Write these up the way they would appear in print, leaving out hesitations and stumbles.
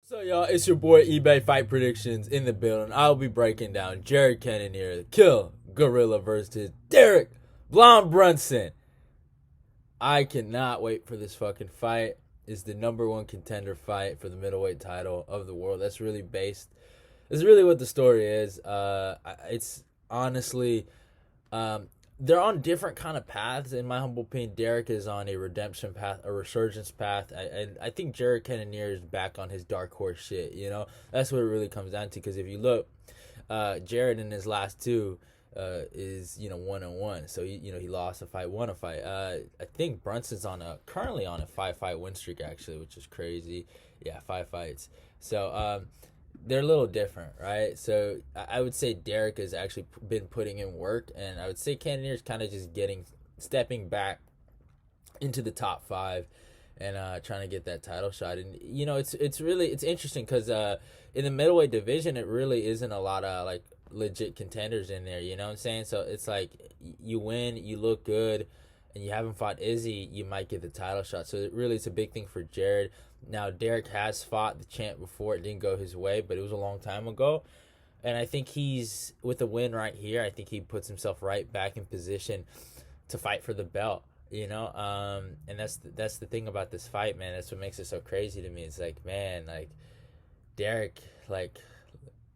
So y'all, it's your boy eBay Fight Predictions in the building. I'll be breaking down Jared Cannonier, the Kill Gorilla versus Derek Brunson. I cannot wait for this fucking fight. It's the number one contender fight for the middleweight title of the world. That's really based. That's really what the story is. It's honestly, they're on different kind of paths. In my humble opinion, Derek is on a redemption path, a resurgence path, and I think Jared Cannonier is back on his dark horse shit. You know, that's what it really comes down to. Because if you look, Jared in his last two is 1-1. So he lost a fight, won a fight. I think Brunson's currently on a 5-fight win streak actually, which is crazy. Yeah, 5 fights. So they're a little different, right? So I would say Derek has actually been putting in work, and I would say Cannonier is kind of just stepping back into the top 5 and trying to get that title shot. And it's interesting because in the middleweight division, it really isn't a lot of like legit contenders in there. You know what I'm saying? So it's like you win, you look good, and you haven't fought Izzy, you might get the title shot. So it's a big thing for Jared. Now, Derek has fought the champ before. It didn't go his way, but it was a long time ago. And I think he's, with a win right here, I think he puts himself right back in position to fight for the belt, And that's the thing about this fight, man. That's what makes it so crazy to me. It's like, man, like, Derek, like,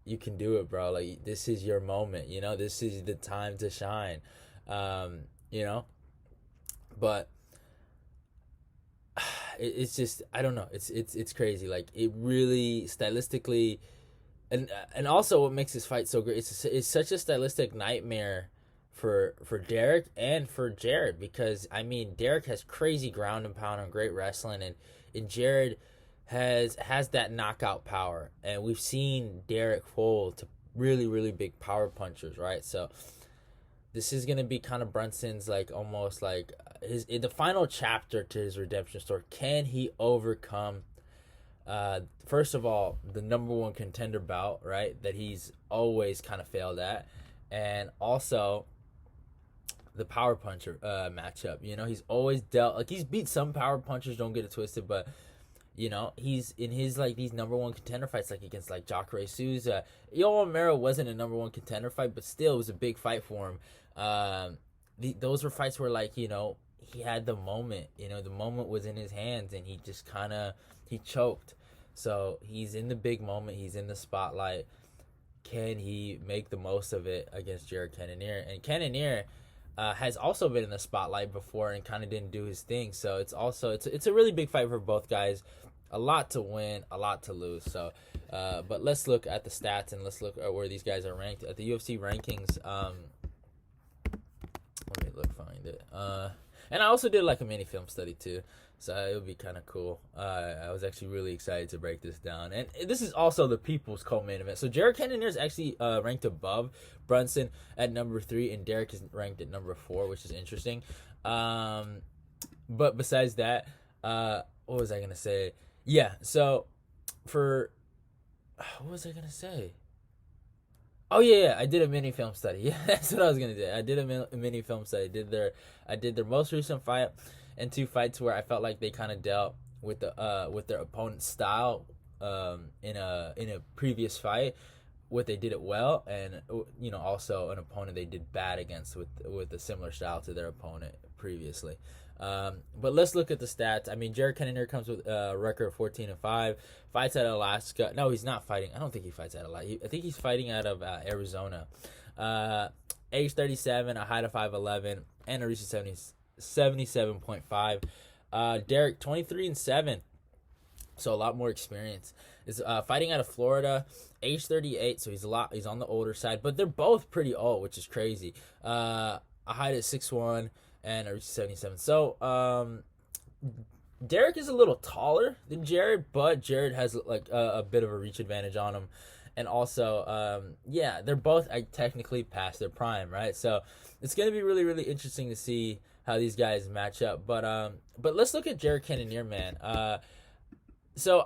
you can do it, bro. Like, this is your moment, This is the time to shine, But it's just, I don't know. It's crazy. Like, it really stylistically, and also what makes this fight so great. It's such a stylistic nightmare for Derek and for Jared, because I mean Derek has crazy ground and pound and great wrestling, and Jared has that knockout power, and we've seen Derek fold to really, really big power punchers, right? So this is gonna be kind of Brunson's, like, almost like the final chapter to his redemption story. Can he overcome, first of all, the number one contender bout, right, that he's always kind of failed at, and also the power puncher matchup. He's always dealt, like, he's beat some power punchers. Don't get it twisted, but he's in his, like, these number one contender fights, like against, like, Jacare Souza. Yoel Romero wasn't a number one contender fight, but still it was a big fight for him. Those were fights where, like, he had the moment. The moment was in his hands, and he just he choked. So he's in the big moment. He's in the spotlight. Can he make the most of it against Jared Cannonier? And Cannonier has also been in the spotlight before and kind of didn't do his thing. So it's a really big fight for both guys. A lot to win, a lot to lose. So, but let's look at the stats, and let's look at where these guys are ranked at the UFC rankings. Let me find it. And I also did, like, a mini film study too, so it would be kind of cool. I was actually really excited to break this down, and this is also the people's co-main event. So Jared Cannonier is actually ranked above Brunson at number 3, and Derek is ranked at number 4, which is interesting. But besides that, what was I gonna say? Yeah, so what was I gonna say? Oh yeah, I did a mini film study. Yeah, that's what I was gonna do. I did a mini film study. I did their most recent fight and 2 fights where I felt like they kind of dealt with their opponent's style in a previous fight. What they did it well, and also an opponent they did bad against with a similar style to their opponent previously. But let's look at the stats. I mean, Jared Cannonier comes with a record of 14-5. Fights out of Alaska. No, he's not fighting. I don't think he fights out of Alaska. I think he's fighting out of Arizona. Age 37, a height of 5'11", and a reach of 77.5. Derek 23-7. So a lot more experience. Is fighting out of Florida, age 38. So he's on the older side, but they're both pretty old, which is crazy. A height of 6'1" and a reach of 77. So Derek is a little taller than Jared, but Jared has, like, a bit of a reach advantage on him. And also, they're both technically past their prime, right? So it's going to be really, really interesting to see how these guys match up. But let's look at Jared Cannonier, man. So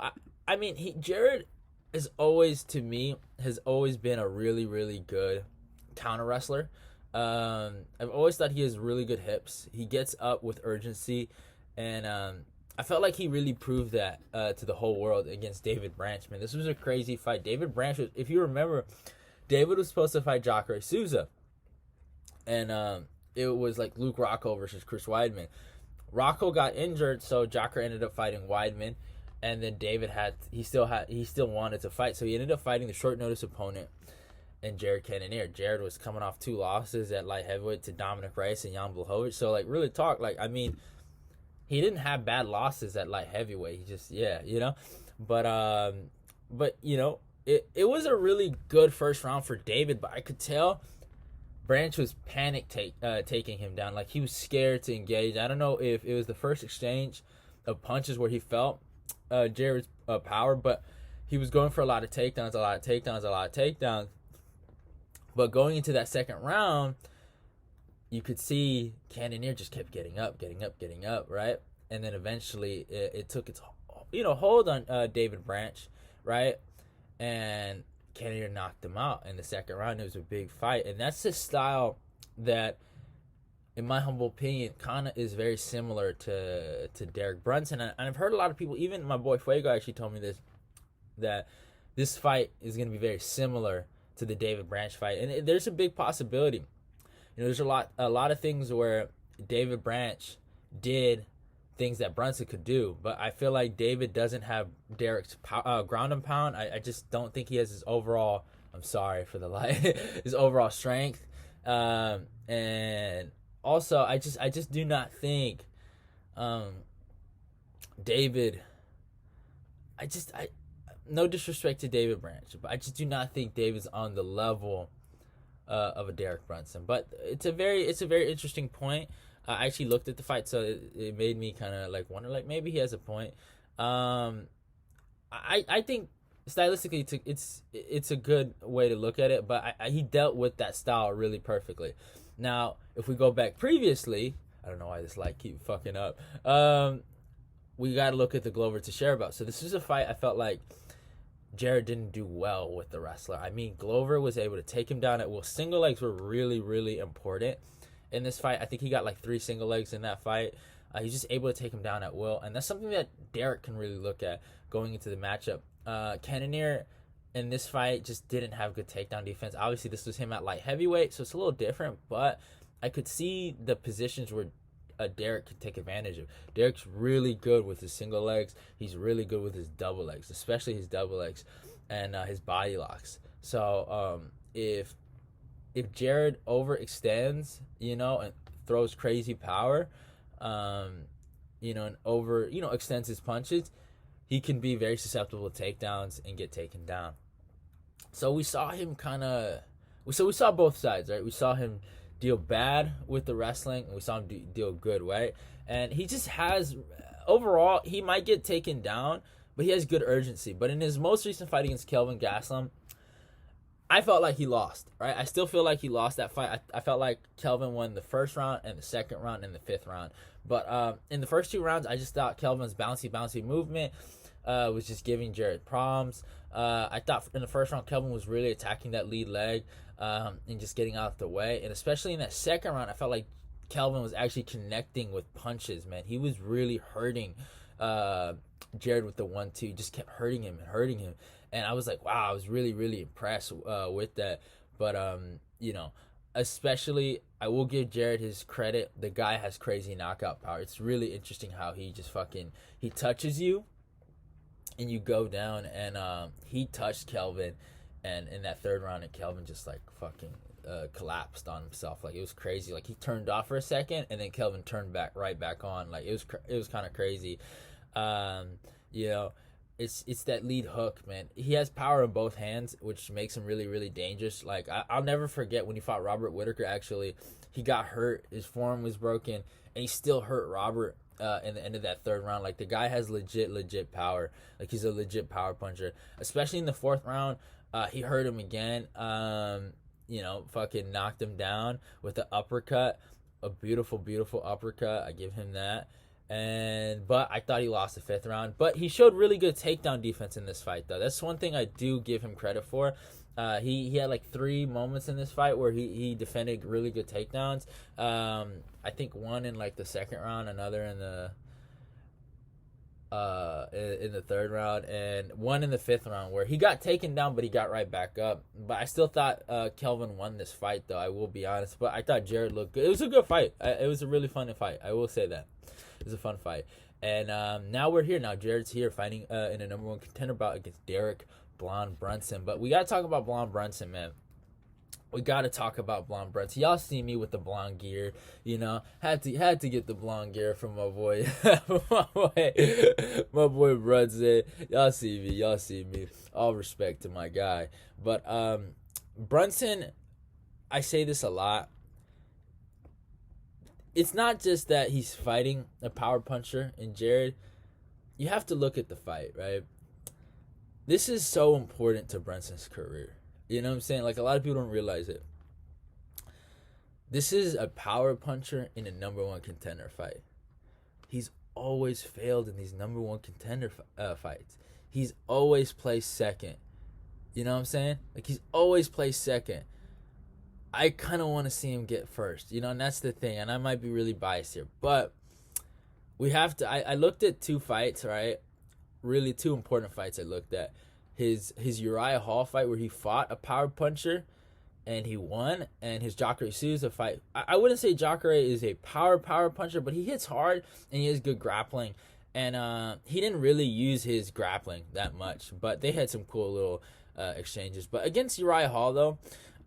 I mean, Jared has always been a really, really good counter wrestler. I've always thought he has really good hips. He gets up with urgency, and I felt like he really proved that to the whole world against David Branch, man. This was a crazy fight. David Branch was, if you remember, David was supposed to fight Jacare Souza. And it was like Luke Rocco versus Chris Weidman. Rocco got injured, so Jacare ended up fighting Weidman. And then David he still wanted to fight. So he ended up fighting the short notice opponent and Jared Cannonier. Jared was coming off 2 losses at light heavyweight to Dominic Reyes and Jan Blachowicz. So like really talk, like, I mean, he didn't have bad losses at light heavyweight. He just, but you know, it was a really good first round for David, but I could tell Branch was taking him down. Like, he was scared to engage. I don't know if it was the first exchange of punches where he felt Jared's power, but he was going for a lot of takedowns. But going into that second round, you could see Cannonier just kept getting up, right? And then eventually it took its hold on David Branch, right? And Cannonier knocked him out in the second round. It was a big fight, and that's the style that, in my humble opinion, kind of is very similar to Derek Brunson. And I've heard a lot of people, even my boy Fuego actually told me this, that this fight is going to be very similar to the David Branch fight, and there's a big possibility. There's a lot of things where David Branch did things that Brunson could do, but I feel like David doesn't have Derek's ground and pound. I just don't think he has his overall. I'm sorry for the light. His overall strength, and also I just do not think David. No disrespect to David Branch, but I just do not think David's on the level of a Derek Brunson. But it's a very interesting point. I actually looked at the fight, so it made me kind of like wonder, like, maybe he has a point. I think stylistically it's a good way to look at it, but he dealt with that style really perfectly. Now, if we go back previously, I don't know why this light keep fucking up. We got to look at the Glover Teixeira bout. So this is a fight I felt like Jared didn't do well with the wrestler. I mean, Glover was able to take him down at will. Single legs were really, really important in this fight. I think he got like 3 single legs in that fight. He's just able to take him down at will, and that's something that Derek can really look at going into the matchup. Cannonier in this fight just didn't have good takedown defense. Obviously, this was him at light heavyweight, so it's a little different, but I could see the positions where Derek could take advantage of. Derek's really good with his single legs. He's really good with his double legs, especially his double legs and his body locks. So if Jared overextends, and throws crazy power, and extends his punches, he can be very susceptible to takedowns and get taken down. So we saw him we saw both sides, right? We saw him deal bad with the wrestling, and we saw him deal good, right? And he just has, overall, he might get taken down, but he has good urgency. But in his most recent fight against Kelvin Gastelum, I felt like he lost, right? I still feel like he lost that fight. I felt like Kelvin won the first round and the second round and the 5th round. But in the first 2 rounds, I just thought Kelvin's bouncy movement was just giving Jared problems. I thought in the first round, Kelvin was really attacking that lead leg and just getting out of the way. And especially in that second round, I felt like Kelvin was actually connecting with punches, man. He was really hurting Jared with the 1-2. Just kept hurting him. And I was like, wow, I was really, really impressed with that. But, especially, I will give Jared his credit. The guy has crazy knockout power. It's really interesting how he just he touches you and you go down. And he touched Kelvin. And in that 3rd round, and Kelvin just like fucking collapsed on himself. Like, it was crazy. Like, he turned off for a second, and then Kelvin turned right back on. Like, it was kind of crazy. It's that lead hook, man. He has power in both hands, which makes him really, really dangerous. Like, I'll never forget when he fought Robert Whitaker, actually. He got hurt. His forearm was broken, and he still hurt Robert in the end of that 3rd round. Like, the guy has legit power. Like, he's a legit power puncher. Especially in the 4th round, he hurt him again. Fucking knocked him down with the uppercut. A beautiful, beautiful uppercut. I give him that. But I thought he lost the 5th round. But he showed really good takedown defense in this fight, though. That's one thing I do give him credit for. He had like 3 moments in this fight where he defended really good takedowns. I think one in like the 2nd round, another in the in the third round, and one in the fifth round where he got taken down, but he got right back up. But I still thought Kelvin won this fight, though. I will be honest, but I thought Jared looked good. It was a good fight. It was a really fun fight. I will say that it was a fun fight. And now we're here. Now Jared's here fighting in a number one contender bout against Derek Blonde Brunson. But we gotta talk about Blonde Brunson, man. We gotta talk about Blonde Brunson. Y'all see me with the blonde gear, you know. Had to get the blonde gear from my boy, my boy Brunson. Y'all see me. All respect to my guy. But Brunson, I say this a lot. It's not just that he's fighting a power puncher in Jared. You have to look at the fight, right? This is so important to Brunson's career. You know what I'm saying? Like, a lot of people don't realize it. This is a power puncher in a number one contender fight. He's always failed in these number one contender fights. He's always placed second. You know what I'm saying? Like, he's always placed second. I kind of want to see him get first. You know, and that's the thing. And I might be really biased here. But we have to... I looked at two fights, right? Really, two important fights I looked at. His Uriah Hall fight where he fought a power puncher and he won, and his Jacare Souza fight. I wouldn't say Jacare is a power puncher, but he hits hard and he has good grappling. And he didn't really use his grappling that much, but they had some cool little exchanges. But against Uriah Hall, though,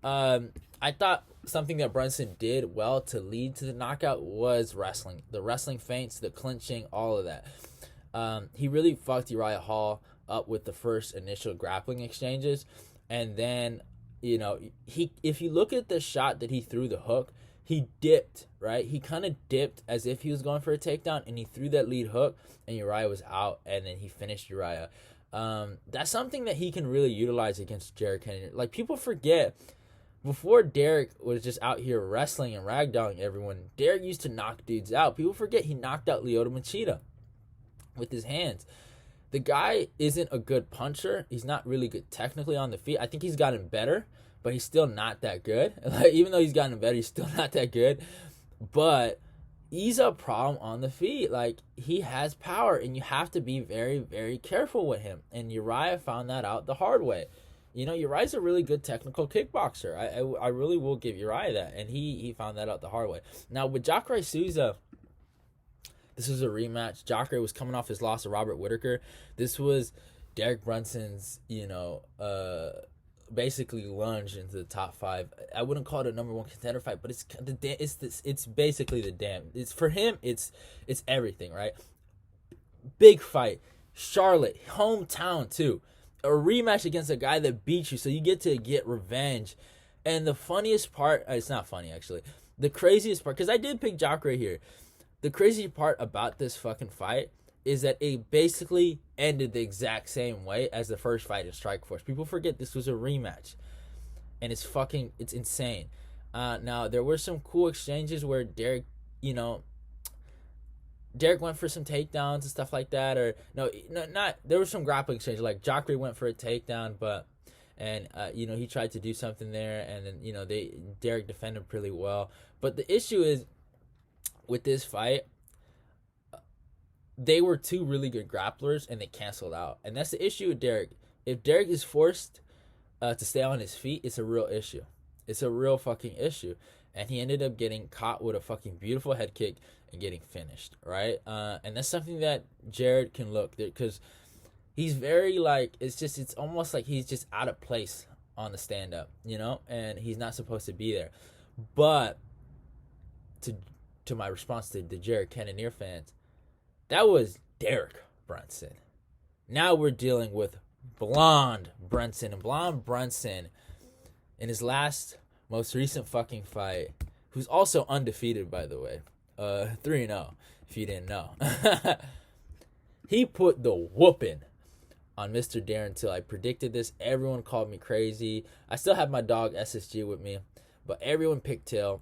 I thought something that Brunson did well to lead to the knockout was wrestling. The wrestling feints, the clinching, all of that. He really fucked Uriah Hall up with the first initial grappling exchanges, and then, you know, if you look at the shot that he threw the hook, he dipped, right? He kind of dipped as if he was going for a takedown, and he threw that lead hook, and Uriah was out, and then he finished Uriah. That's something that he can really utilize against Jared Cannonier. Like, people forget, before Derek was just out here wrestling and ragdolling everyone, Derek used to knock dudes out. People forget he knocked out Lyoto Machida with his hands. The guy isn't a good puncher. He's not really good technically on the feet. I think he's gotten better, but he's still not that good. Like, even though he's gotten better, he's still not that good. But he's a problem on the feet. Like, he has power, and you have to be very, very careful with him. And Uriah found that out the hard way. You know, Uriah's a really good technical kickboxer. I really will give Uriah that. And he found that out the hard way. Now, with Jacare Souza, this was a rematch. Jacare was coming off his loss to Robert Whittaker. This was Derek Brunson's, you know, basically lunge into the top five. I wouldn't call it a number one contender fight, but it's basically the damn. It's for him. It's everything, right? Big fight, Charlotte, hometown too. A rematch against a guy that beat you, so you get to get revenge. And the funniest part, it's not funny actually. The craziest part, because I did pick Jacare here. The crazy part about this fucking fight is that it basically ended the exact same way as the first fight in Strikeforce. People forget this was a rematch. And it's insane. Now, there were some cool exchanges where Derek went for some takedowns and stuff like that. Or, there was some grappling exchanges. Like, Jacare went for a takedown, he tried to do something there. And then, Derek defended pretty well. But the issue is, with this fight, they were two really good grapplers, and they canceled out. And that's the issue with Derek. If Derek is forced to stay on his feet, it's a real issue. It's a real fucking issue. And he ended up getting caught with a fucking beautiful head kick and getting finished, right? And that's something that Jared can look, because he's very, like, it's almost like he's just out of place on the stand-up, and he's not supposed to be there. But to my response to the Jared Cannonier fans, that was Derek Brunson. Now we're dealing with Blonde Brunson. And Blonde Brunson, in his most recent fucking fight, who's also undefeated, by the way, 3-0, if you didn't know. He put the whooping on Mr. Darren Till. I predicted this. Everyone called me crazy. I still have my dog SSG with me, but everyone picked Till.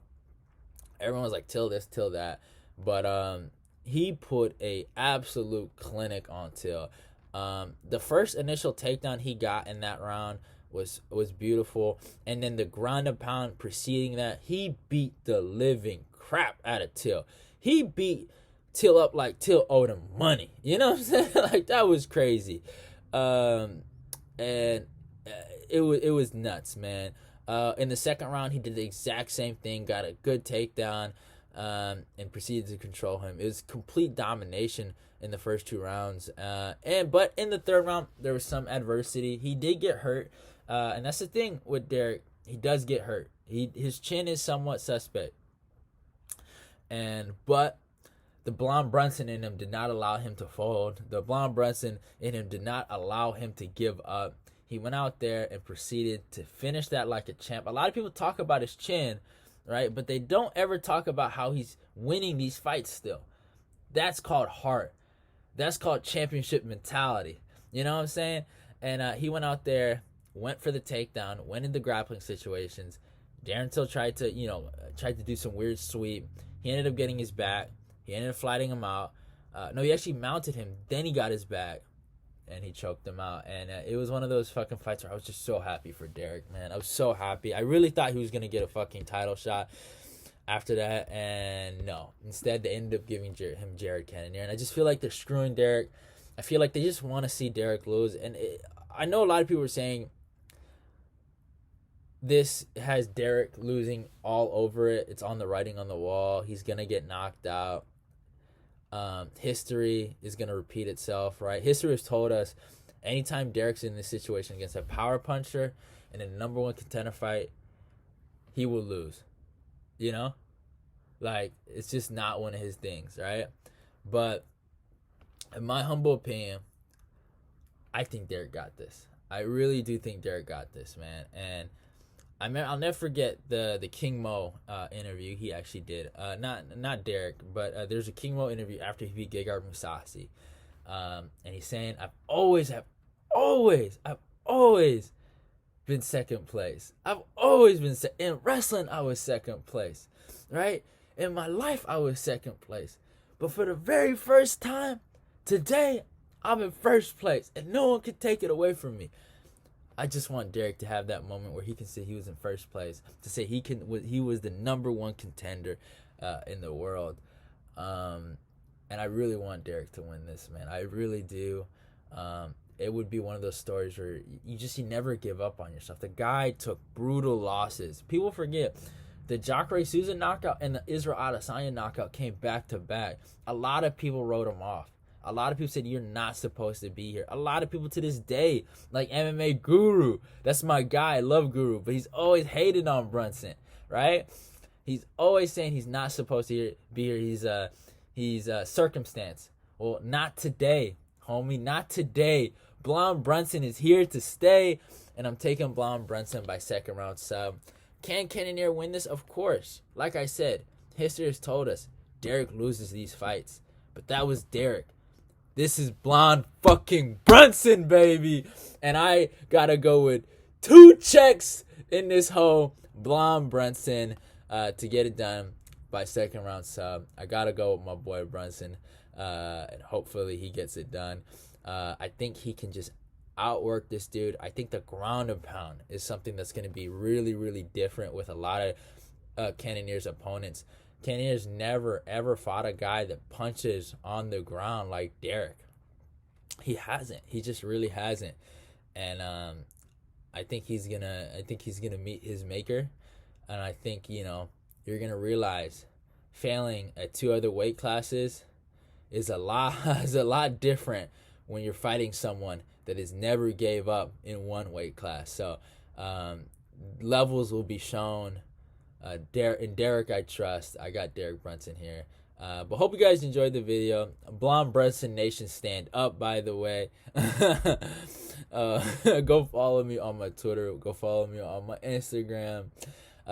Everyone was like, Till this, Till that. But he put a absolute clinic on Till. The first initial takedown he got in that round was beautiful. And then the ground and pound preceding that, he beat the living crap out of Till. He beat Till owed him money. You know what I'm saying? Like, that was crazy. And it was nuts, man. In the second round, he did the exact same thing, got a good takedown, and proceeded to control him. It was complete domination in the first 2 rounds. But in the third round, there was some adversity. He did get hurt, and that's the thing with Derek. He does get hurt. His chin is somewhat suspect, but the blonde Brunson in him did not allow him to fold. The blonde Brunson in him did not allow him to give up. He went out there and proceeded to finish that like a champ. A lot of people talk about his chin, right? But they don't ever talk about how he's winning these fights still. That's called heart. That's called championship mentality. You know what I'm saying? And he went out there, went for the takedown, went into grappling situations. Darren Till tried to do some weird sweep. He ended up getting his back. He ended up flatting him out. No, he actually mounted him. Then he got his back, and he choked him out. And it was one of those fucking fights where I was just so happy for Derek, man. I was so happy. I really thought he was going to get a fucking title shot after that, and no. Instead, they ended up giving him Jared Cannonier. And I just feel like they're screwing Derek. I feel like they just want to see Derek lose. And I know a lot of people are saying this has Derek losing all over it. It's on the writing on the wall. He's going to get knocked out. History is going to repeat itself, right? History has told us anytime Derek's in this situation against a power puncher in a number 1 contender fight, he will lose. You know? Like, it's just not one of his things, right? But in my humble opinion, I think Derek got this. I really do think Derek got this, man. And I'll never forget the King Mo interview he actually did. Not Derek, but there's a King Mo interview after he beat Gegard Mousasi. And he's saying, I've always been second place. I've always been in wrestling, I was second place, right? In my life, I was second place. But for the very first time, today, I'm in first place. And no one can take it away from me. I just want Derek to have that moment where he can say he was in first place, to say he was the number 1 contender in the world, and I really want Derek to win this, man. I really do. It would be one of those stories where you never give up on yourself. The guy took brutal losses. People forget the Jacare Souza knockout and the Israel Adesanya knockout came back to back. A lot of people wrote him off. A lot of people said you're not supposed to be here. A lot of people to this day, like MMA Guru, that's my guy. I love Guru, but he's always hated on Brunson, right? He's always saying he's not supposed to be here. He's circumstance. Well, not today, homie. Not today. Blonde Brunson is here to stay, and I'm taking Blonde Brunson by second round sub. Can Cannonier win this? Of course. Like I said, history has told us Derek loses these fights, but that was Derek. This is Blonde fucking Brunson, baby. And I gotta go with 2 checks in this whole Blonde Brunson to get it done by second round sub. I gotta go with my boy Brunson, and hopefully he gets it done. I think he can just outwork this dude. I think the ground and pound is something that's going to be really, really different with a lot of Cannonier's opponents. Cannonier's never, ever fought a guy that punches on the ground like Derek. He hasn't. He just really hasn't. And I think he's gonna meet his maker. And I think, you're gonna realize failing at 2 other weight classes is a lot different when you're fighting someone that has never gave up in 1 weight class. So levels will be shown. In Derek, I trust. I got Derek Brunson here. But hope you guys enjoyed the video. Blonde Brunson Nation, stand up, by the way. Go follow me on my Twitter. Go follow me on my Instagram.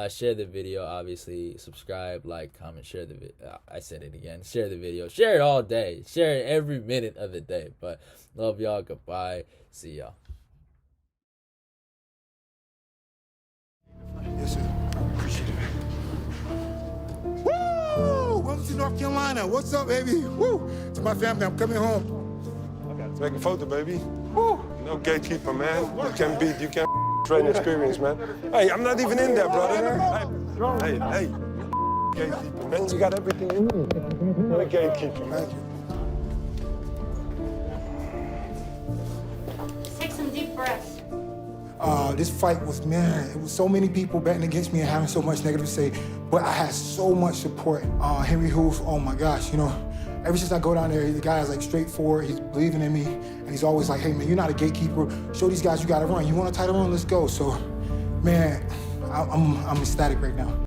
Share the video, obviously. Subscribe, like, comment, share the video. I said it again. Share the video. Share it all day. Share it every minute of the day. But love y'all. Goodbye. See y'all. Yes, sir. Appreciate it. Woo! Welcome to North Carolina. What's up, baby? Woo! It's my family. I'm coming home. I got to take a photo, baby. Woo! No gatekeeper, man. You can't train experience, man. Hey, I'm not even in there, brother. Hey, gatekeeper, man. You got everything you need. You're not a gatekeeper, man. Thank you. Take some deep breaths. This fight was, man, it was so many people betting against me and having so much negative to say, but I had so much support. Henry Hoof, oh my gosh, you know, ever since I go down there, the guy's like straightforward, he's believing in me, and he's always like, hey man, you're not a gatekeeper, show these guys you gotta run. You want a title run, let's go. So, man, I'm ecstatic right now.